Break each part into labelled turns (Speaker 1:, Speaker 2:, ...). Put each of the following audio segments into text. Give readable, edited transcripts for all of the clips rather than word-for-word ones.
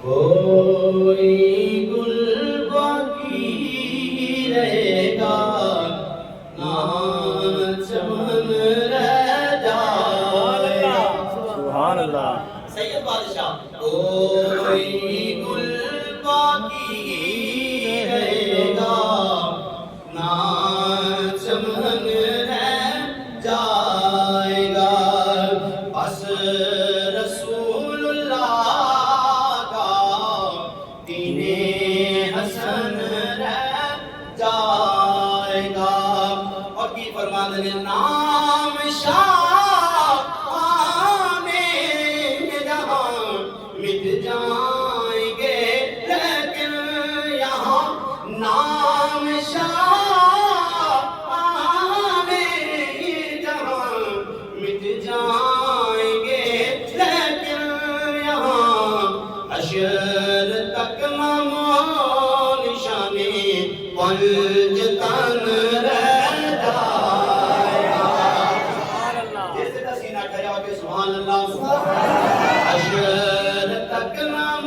Speaker 1: کوئی گل باقی رہے گا نہ چمن رہ جائے گا۔
Speaker 2: سبحان اللہ۔
Speaker 1: سید بادشاہ کوئی گل باقی رہے گا نہ چمن رہ جائے گا، بس رسول اللہ کا دین حسن رہ جائے گا۔ اور کی فرماتے ہیں نام شاہ مٹ جائیں گے لیکن یہاں نام شاہ جہاں مٹ جائیں گے لیکن یہاں حشر تک نام نشانی پنج تن رہ جائے گا۔ جیسے کا سینہ کھڑا ہو کے سبحان اللہ سبحان اللہ۔ حشر تک نام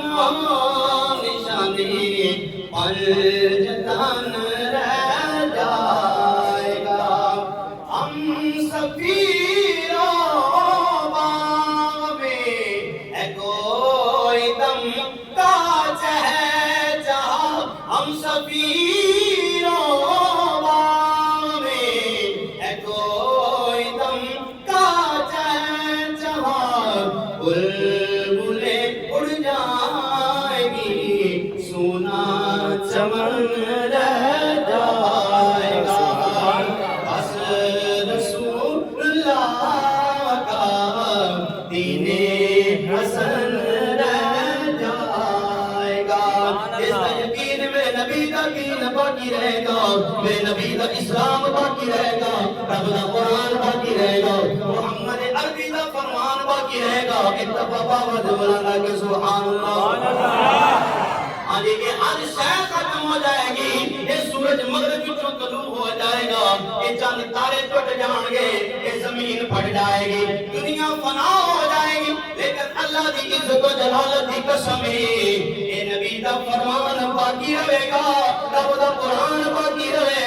Speaker 1: نشانی پنج تن رہ جائے گا، ہم سفیروں باغ میں ہے کوئی دم کا چہچہا، ہم سفیروں باغ میں ہے کوئی دم کا چہچہا، بلبلیں اڑ جائیں گی سونا چمن رہ جائے گا، بس رسول اللہ کا دین حسن رہ جائے گا۔ اس یقین میں نبی کا دین باقی رہے گا، میں نبی کا اسلام باقی رہے گا، رب کا قرآن باقی رہے گا، محمد عربی کا فرمان باقی رہے گا۔ اتفاقا مولانا کے سبحان اللہ۔ آج یہ ہر شے ختم ہو جائے گی، یہ سورج مغرب کی طلوع ہو جائے گا، یہ چاند تارے ٹوٹ جائیں گے، یہ زمین پھٹ جائے گی، دنیا فنا ہو جائے گی، لیکن اللہ کی عزت و جلالت کی قسم ہے یہ نبی کا فرمان باقی رہے گا، رب کا قرآن باقی رہے